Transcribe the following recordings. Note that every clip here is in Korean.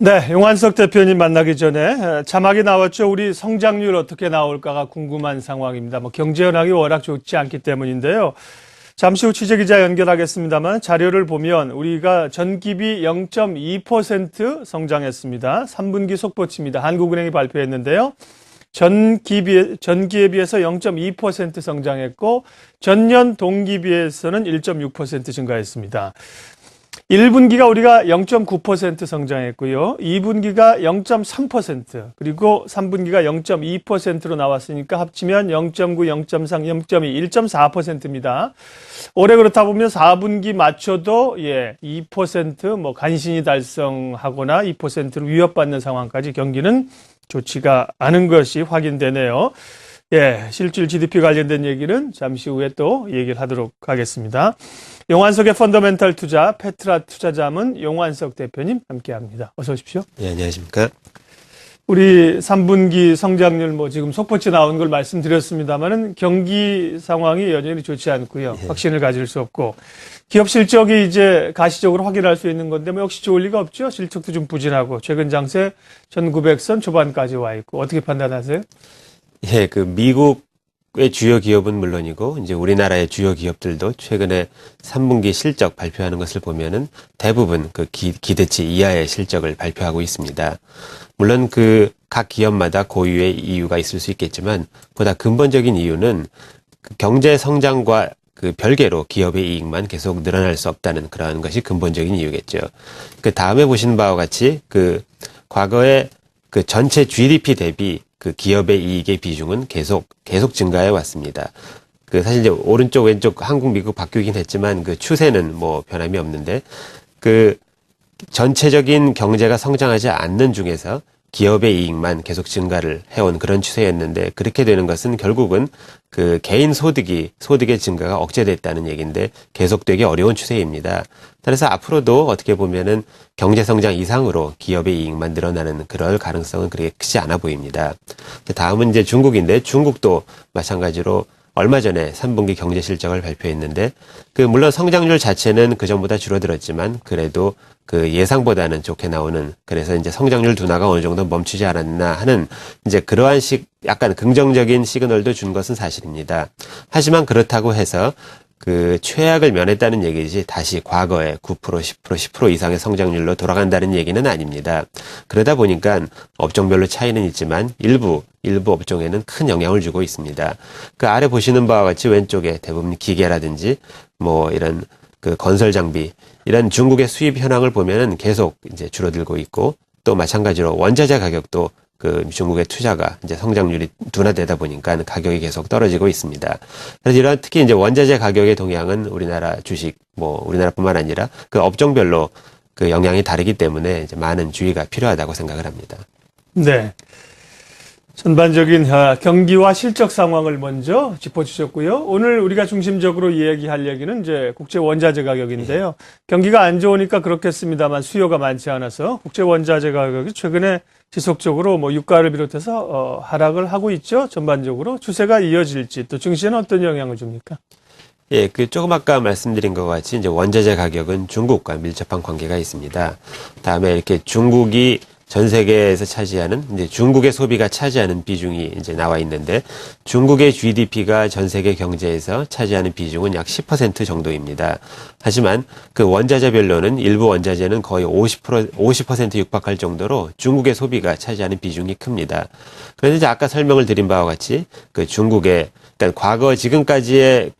네, 용환석 대표님 만나기 전에 자막이 나왔죠. 우리 성장률 어떻게 나올까가 궁금한 상황입니다. 경제 현황이 워낙 좋지 않기 때문인데요. 잠시 후 취재기자 연결하겠습니다만 자료를 보면 우리가 전기비 0.2% 성장했습니다. 3분기 속보치입니다. 한국은행이 발표했는데요. 전기에 비해서 0.2% 성장했고 전년 동기 비해서는 1.6% 증가했습니다. 1분기가 우리가 0.9% 성장했고요. 2분기가 0.3%, 그리고 3분기가 0.2%로 나왔으니까 합치면 0.9, 0.3, 0.2, 1.4%입니다. 올해 그렇다 보면 4분기 맞춰도 2% 간신히 달성하거나 2%로 위협받는 상황까지 경기는 좋지가 않은 것이 확인되네요. 실질 GDP 관련된 얘기는 잠시 후에 또 얘기를 하도록 하겠습니다. 용환석의 펀더멘탈 투자, 페트라 투자자문 용환석 대표님 함께합니다. 어서 오십시오. 네, 안녕하십니까. 우리 3분기 성장률 지금 속보치 나온 걸 말씀드렸습니다만은 경기 상황이 여전히 좋지 않고요. 확신을 가질 수 없고 기업 실적이 이제 가시적으로 확인할 수 있는 건데 역시 좋을 리가 없죠. 실적도 좀 부진하고 최근 장세 1900선 초반까지 와 있고 어떻게 판단하세요? 미국의 주요 기업은 물론이고, 이제 우리나라의 주요 기업들도 최근에 3분기 실적 발표하는 것을 보면은 대부분 기대치 이하의 실적을 발표하고 있습니다. 물론 각 기업마다 고유의 이유가 있을 수 있겠지만, 보다 근본적인 이유는 경제 성장과 별개로 기업의 이익만 계속 늘어날 수 없다는 그러한 것이 근본적인 이유겠죠. 다음에 보시는 바와 같이 과거에 전체 GDP 대비 기업의 이익의 비중은 계속 증가해 왔습니다. 사실 이제 오른쪽 왼쪽 한국 미국 바뀌긴 했지만 추세는 변함이 없는데 전체적인 경제가 성장하지 않는 중에서 기업의 이익만 계속 증가를 해온 그런 추세였는데, 그렇게 되는 것은 결국은 개인 소득의 증가가 억제됐다는 얘기인데 계속되기 어려운 추세입니다. 따라서 앞으로도 어떻게 보면은 경제 성장 이상으로 기업의 이익만 늘어나는 그럴 가능성은 그렇게 크지 않아 보입니다. 다음은 이제 중국인데, 중국도 마찬가지로 얼마 전에 3분기 경제 실적을 발표했는데, 물론 성장률 자체는 그전보다 줄어들었지만 그래도 예상보다는 좋게 나오는, 그래서 이제 성장률 둔화가 어느 정도 멈추지 않았나 하는 이제 그러한 약간 긍정적인 시그널도 준 것은 사실입니다. 하지만 그렇다고 해서 최악을 면했다는 얘기지 다시 과거에 9%, 10% 이상의 성장률로 돌아간다는 얘기는 아닙니다. 그러다 보니까 업종별로 차이는 있지만 일부 업종에는 큰 영향을 주고 있습니다. 아래 보시는 바와 같이 왼쪽에 대부분 기계라든지 이런 건설 장비, 이런 중국의 수입 현황을 보면은 계속 이제 줄어들고 있고, 또 마찬가지로 원자재 가격도 중국의 투자가 이제 성장률이 둔화되다 보니까 가격이 계속 떨어지고 있습니다. 그래서 특히 이제 원자재 가격의 동향은 우리나라 주식, 우리나라뿐만 아니라 업종별로 영향이 다르기 때문에 이제 많은 주의가 필요하다고 생각을 합니다. 네. 전반적인 경기와 실적 상황을 먼저 짚어주셨고요. 오늘 우리가 중심적으로 이야기할 얘기는 이제 국제 원자재 가격인데요. 경기가 안 좋으니까 그렇겠습니다만 수요가 많지 않아서 국제 원자재 가격이 최근에 지속적으로 유가를 비롯해서 하락을 하고 있죠. 전반적으로 추세가 이어질지, 또 증시에는 어떤 영향을 줍니까? 조금 아까 말씀드린 것 같이 이제 원자재 가격은 중국과 밀접한 관계가 있습니다. 다음에 이렇게 중국이 전 세계에서 차지하는, 이제 중국의 소비가 차지하는 비중이 이제 나와 있는데, 중국의 GDP가 전 세계 경제에서 차지하는 비중은 약 10% 정도입니다. 하지만 원자재별로는 일부 원자재는 거의 50% 육박할 정도로 중국의 소비가 차지하는 비중이 큽니다. 그런데 이제 아까 설명을 드린 바와 같이 중국의, 그러니까 과거 지금까지의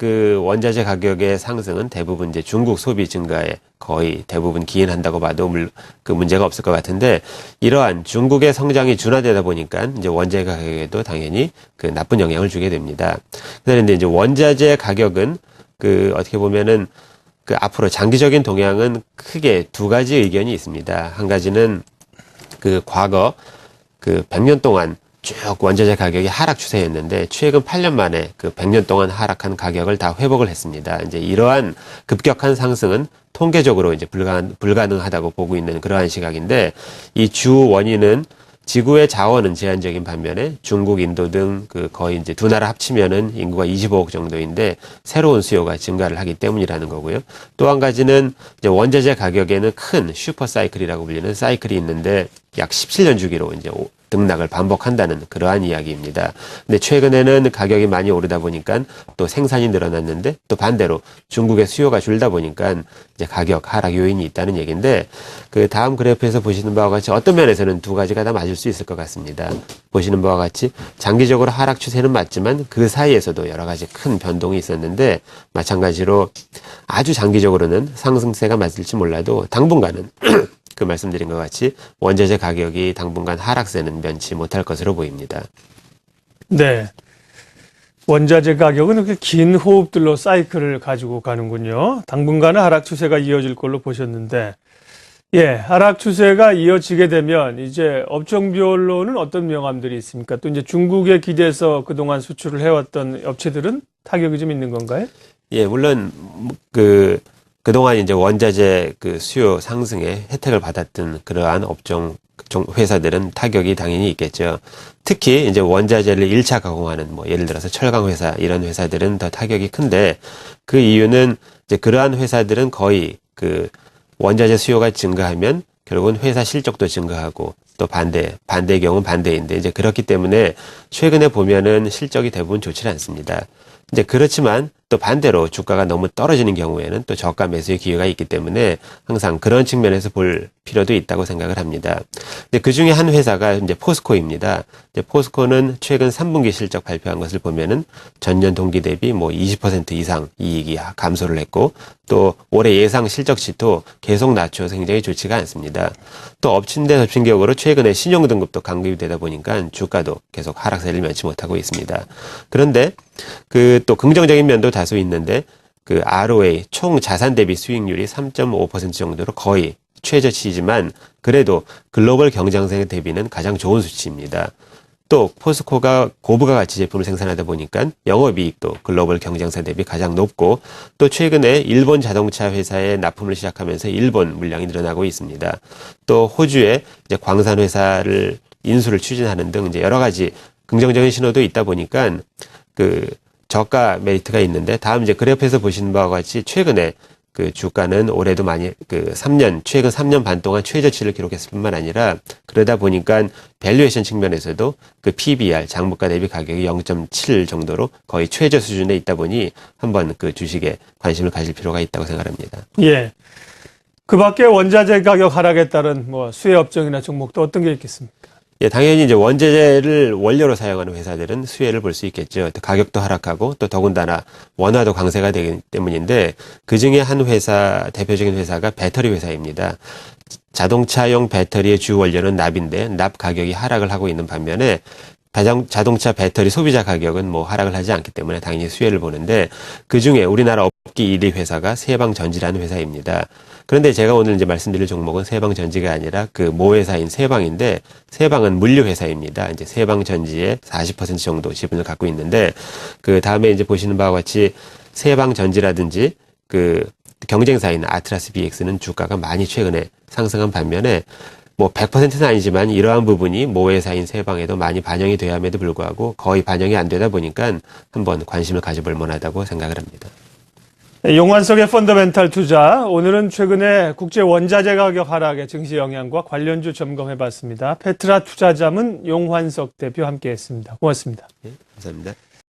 원자재 가격의 상승은 대부분 이제 중국 소비 증가에 거의 대부분 기인한다고 봐도 문제가 없을 것 같은데, 이러한 중국의 성장이 둔화되다 보니까 이제 원자재 가격에도 당연히 나쁜 영향을 주게 됩니다. 그런데 이제 원자재 가격은 어떻게 보면은 앞으로 장기적인 동향은 크게 두 가지 의견이 있습니다. 한 가지는 과거 100년 동안 쭉 원자재 가격이 하락 추세였는데, 최근 8년 만에 100년 동안 하락한 가격을 다 회복을 했습니다. 이제 이러한 급격한 상승은 통계적으로 이제 불가능하다고 보고 있는 그러한 시각인데, 이 주 원인은 지구의 자원은 제한적인 반면에 중국, 인도 등 그 거의 이제 두 나라 합치면은 인구가 25억 정도인데 새로운 수요가 증가를 하기 때문이라는 거고요. 또 한 가지는 이제 원자재 가격에는 큰 슈퍼 사이클이라고 불리는 사이클이 있는데 약 17년 주기로 이제 등락을 반복한다는 그러한 이야기입니다. 근데 최근에는 가격이 많이 오르다 보니까 또 생산이 늘어났는데 또 반대로 중국의 수요가 줄다 보니까 이제 가격 하락 요인이 있다는 얘기인데 그 다음 그래프에서 보시는 바와 같이 어떤 면에서는 두 가지가 다 맞을 수 있을 것 같습니다. 보시는 바와 같이 장기적으로 하락 추세는 맞지만 그 사이에서도 여러 가지 큰 변동이 있었는데 마찬가지로 아주 장기적으로는 상승세가 맞을지 몰라도 당분간은 그 말씀드린 것 같이 원자재 가격이 당분간 하락세는 면치 못할 것으로 보입니다. 네. 원자재 가격은 이렇게 긴 호흡들로 사이클을 가지고 가는군요. 당분간은 하락 추세가 이어질 걸로 보셨는데, 예, 하락 추세가 이어지게 되면 이제 업종별로는 어떤 명암들이 있습니까? 또 이제 중국에 기대서 그동안 수출을 해왔던 업체들은 타격이 좀 있는 건가요? 예, 물론 그동안 이제 원자재 그 수요 상승에 혜택을 받았던 그러한 업종 회사들은 타격이 당연히 있겠죠. 특히 이제 원자재를 1차 가공하는 뭐 예를 들어서 철강 회사 이런 회사들은 더 타격이 큰데 그 이유는 이제 그러한 회사들은 거의 그 원자재 수요가 증가하면 결국은 회사 실적도 증가하고 또 반대의 경우는 반대인데 이제 그렇기 때문에 최근에 보면은 실적이 대부분 좋지 않습니다. 이제 그렇지만 또 반대로 주가가 너무 떨어지는 경우에는 또 저가 매수의 기회가 있기 때문에 항상 그런 측면에서 볼 필요도 있다고 생각을 합니다. 근데 그 중에 한 회사가 이제 포스코입니다. 이제 포스코는 최근 3분기 실적 발표한 것을 보면은 전년 동기 대비 뭐 20% 이상 이익이 감소를 했고 또 올해 예상 실적치도 계속 낮춰서 굉장히 좋지가 않습니다. 또 엎친 데 덮친 격으로 최근에 신용등급도 강구이 되다 보니까 주가도 계속 하락세를 면치 못하고 있습니다. 그런데 그 또 긍정적인 면도 다수 있는데 그 ROA 총 자산 대비 수익률이 3.5% 정도로 거의 최저치이지만 그래도 글로벌 경쟁사에 대비는 가장 좋은 수치입니다. 또 포스코가 고부가 가치 제품을 생산하다 보니까 영업이익도 글로벌 경쟁사 대비 가장 높고 또 최근에 일본 자동차 회사에 납품을 시작하면서 일본 물량이 늘어나고 있습니다. 또 호주에 이제 광산 회사를 인수를 추진하는 등 이제 여러 가지 긍정적인 신호도 있다 보니까 그 저가 메리트가 있는데 다음 이제 그래프에서 보시는 바와 같이 최근에 그 주가는 올해도 많이 최근 3년 반 동안 최저치를 기록했을 뿐만 아니라 그러다 보니까 밸류에이션 측면에서도 그 PBR 장부가 대비 가격이 0.7 정도로 거의 최저 수준에 있다 보니 한번 그 주식에 관심을 가질 필요가 있다고 생각합니다. 예. 그 밖에 원자재 가격 하락에 따른 뭐 수혜 업종이나 종목도 어떤 게 있겠습니까? 예, 당연히 이제 원재재를 원료로 사용하는 회사들은 수혜를 볼 수 있겠죠. 가격도 하락하고 또 더군다나 원화도 강세가 되기 때문인데 그 중에 한 회사, 대표적인 회사가 배터리 회사입니다. 자동차용 배터리의 주 원료는 납인데 납 가격이 하락을 하고 있는 반면에 자동차 배터리 소비자 가격은 뭐 하락을 하지 않기 때문에 당연히 수혜를 보는데 그 중에 우리나라 업계 1위 회사가 세방전지라는 회사입니다. 그런데 제가 오늘 이제 말씀드릴 종목은 세방전지가 아니라 그 모회사인 세방인데 세방은 물류회사입니다. 이제 세방전지의 40% 정도 지분을 갖고 있는데 그 다음에 이제 보시는 바와 같이 세방전지라든지 그 경쟁사인 아트라스 BX는 주가가 많이 최근에 상승한 반면에 뭐 100%는 아니지만 이러한 부분이 모회사인 세방에도 많이 반영이 돼야 함에도 불구하고 거의 반영이 안 되다 보니까 한번 관심을 가져볼 만하다고 생각을 합니다. 용환석의 펀더멘탈 투자. 오늘은 최근에 국제 원자재 가격 하락의 증시 영향과 관련주 점검해 봤습니다. 페트라 투자자문 용환석 대표 함께 했습니다. 고맙습니다. 네, 감사합니다.